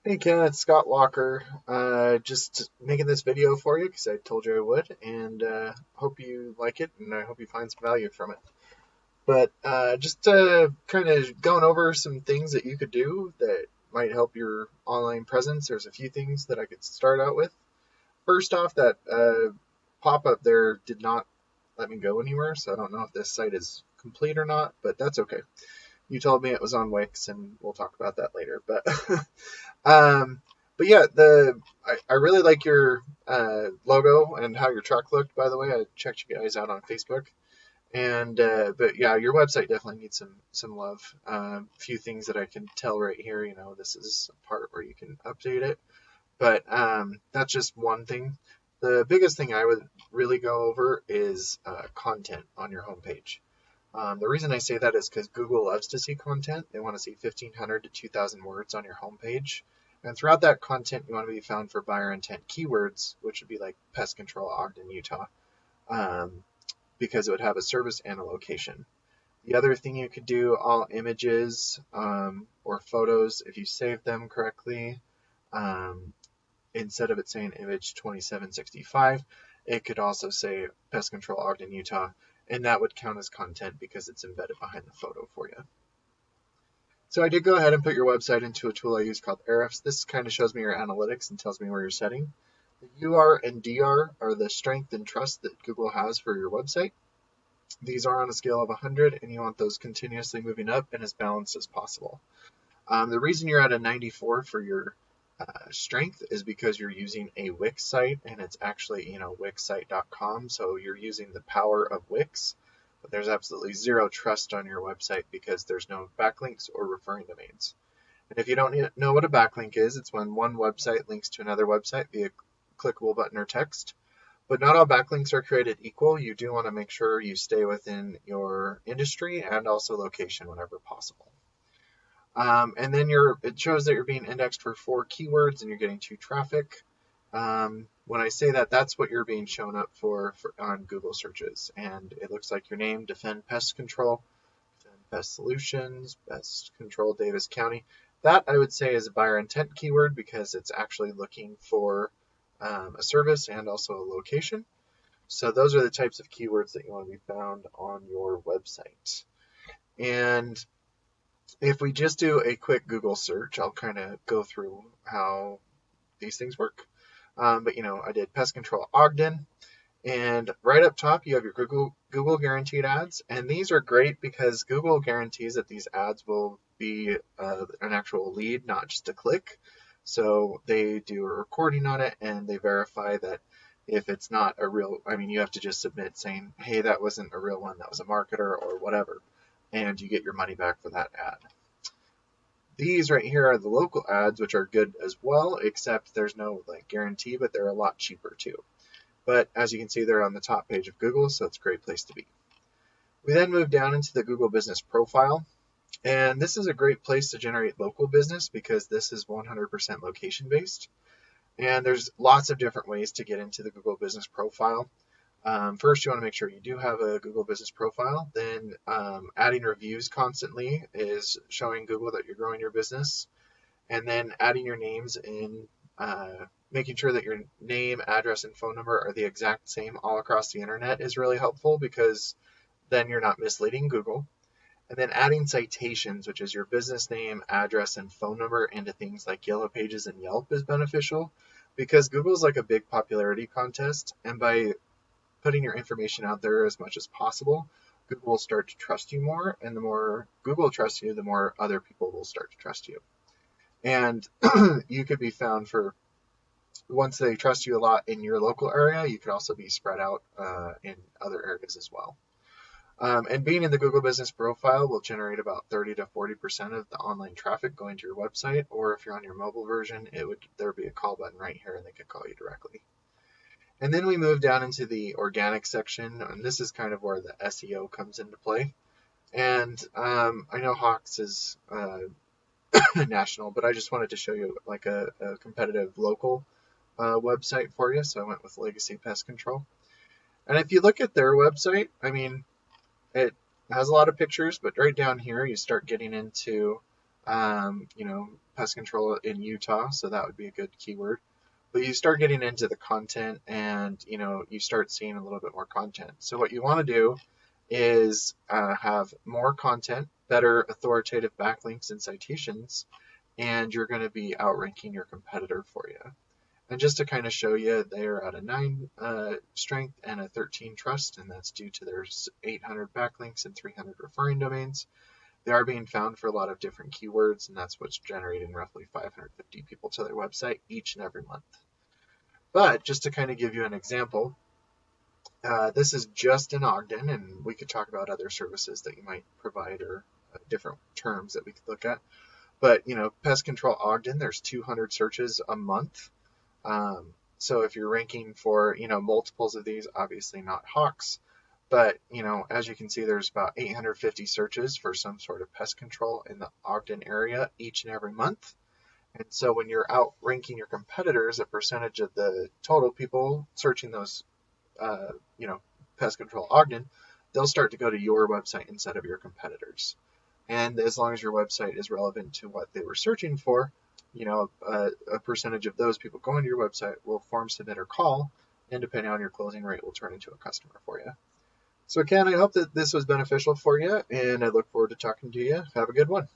Hey Ken, it's Scott Walker. Just making this video for you because I told you I would, and hope you like it, and I hope you find some value from it. But just kind of going over some things that you could do that might help your online presence. There's a few things that I could start out with. First off, that pop-up there did not let me go anywhere, so I don't know if this site is complete or not, but that's okay. You told me it was on Wix, and we'll talk about that later. But Um, but yeah, I really like your logo and how your truck looked. By the way, I checked you guys out on Facebook, and but yeah, your website definitely needs some love. A few things that I can tell right here. This is a part where you can update it, but that's just one thing. The biggest thing I would really go over is content on your homepage. The reason I say that is because Google loves to see content. They want to see 1,500 to 2,000 words on your homepage. And throughout that content, you want to be found for buyer intent keywords, which would be like pest control, Ogden, Utah, um, because it would have a service and a location. The other thing you could do, all images or photos, if you save them correctly, um, instead of it saying image 2765, it could also say pest control, Ogden, Utah, and that would count as content because it's embedded behind the photo for you. So I did go ahead and put your website into a tool I use called Ahrefs. This kind of shows me your analytics and tells me where you're setting. The UR and DR are the strength and trust that Google has for your website. These are on a scale of 100, and you want those continuously moving up and as balanced as possible. The reason you're at a 94 for your strength is because you're using a Wix site, and it's actually wixsite.com, so you're using the power of Wix. But there's absolutely zero trust on your website because there's no backlinks or referring domains. And if you don't know what a backlink is, it's when one website links to another website via clickable button or text. But not all backlinks are created equal. You do want to make sure you stay within your industry and also location whenever possible. And then it shows that you're being indexed for 4 keywords and you're getting 2 traffic. When I say that, that's what you're being shown up for on Google searches. And it looks like your name, Defend Pest Control, Defend Pest Solutions, Pest Control Davis County. That I would say is a buyer intent keyword because it's actually looking for a service and also a location. So those are the types of keywords that you want to be found on your website. And if we just do a quick Google search, I'll kind of go through how these things work. But I did pest control Ogden, and right up top you have your Google guaranteed ads, and these are great because Google guarantees that these ads will be an actual lead, not just a click. So they do a recording on it, and they verify that if it's not a real, you have to just submit saying, hey, that wasn't a real one, that was a marketer or whatever, and you get your money back for that ad. These right here are the local ads, which are good as well, except there's no guarantee, but they're a lot cheaper too. But as you can see, they're on the top page of Google, so it's a great place to be. We then move down into the Google Business Profile, and this is a great place to generate local business because this is 100% location based. And there's lots of different ways to get into the Google Business Profile. First, you want to make sure you do have a Google Business Profile. Then adding reviews constantly is showing Google that you're growing your business. And then adding your names in, making sure that your name, address, and phone number are the exact same all across the internet is really helpful because then you're not misleading Google. And then adding citations, which is your business name, address, and phone number into things like Yellow Pages and Yelp is beneficial because Google's like a big popularity contest. And by putting your information out there as much as possible, Google will start to trust you more. And the more Google trusts you, the more other people will start to trust you. And you could be found for, once they trust you a lot in your local area, you could also be spread out in other areas as well. And being in the Google Business Profile will generate about 30 to 40% of the online traffic going to your website, or if you're on your mobile version, there would be a call button right here and they could call you directly. And then we move down into the organic section, and this is kind of where the SEO comes into play. And I know Hawks is national, but I just wanted to show you like a competitive local website for you. So I went with Legacy Pest Control. And if you look at their website, it has a lot of pictures, but right down here you start getting into pest control in Utah, so that would be a good keyword. But you start getting into the content and, you start seeing a little bit more content. So what you want to do is have more content, better authoritative backlinks and citations, and you're going to be outranking your competitor for you. And just to kind of show you, they're at a 9 strength and a 13 trust, and that's due to their 800 backlinks and 300 referring domains. They are being found for a lot of different keywords, and that's what's generating roughly 550 people to their website each and every month. But just to kind of give you an example, this is just in Ogden, and we could talk about other services that you might provide or different terms that we could look at. But, Pest Control Ogden, there's 200 searches a month. So if you're ranking for, multiples of these, obviously not hawks, but, as you can see, there's about 850 searches for some sort of pest control in the Ogden area each and every month. And so when you're outranking your competitors, a percentage of the total people searching those, uh, you know, pest control Ogden, they'll start to go to your website instead of your competitors. And as long as your website is relevant to what they were searching for, a percentage of those people going to your website will form, submit, or call, and depending on your closing rate, will turn into a customer for you. So, Ken, I hope that this was beneficial for you, and I look forward to talking to you. Have a good one.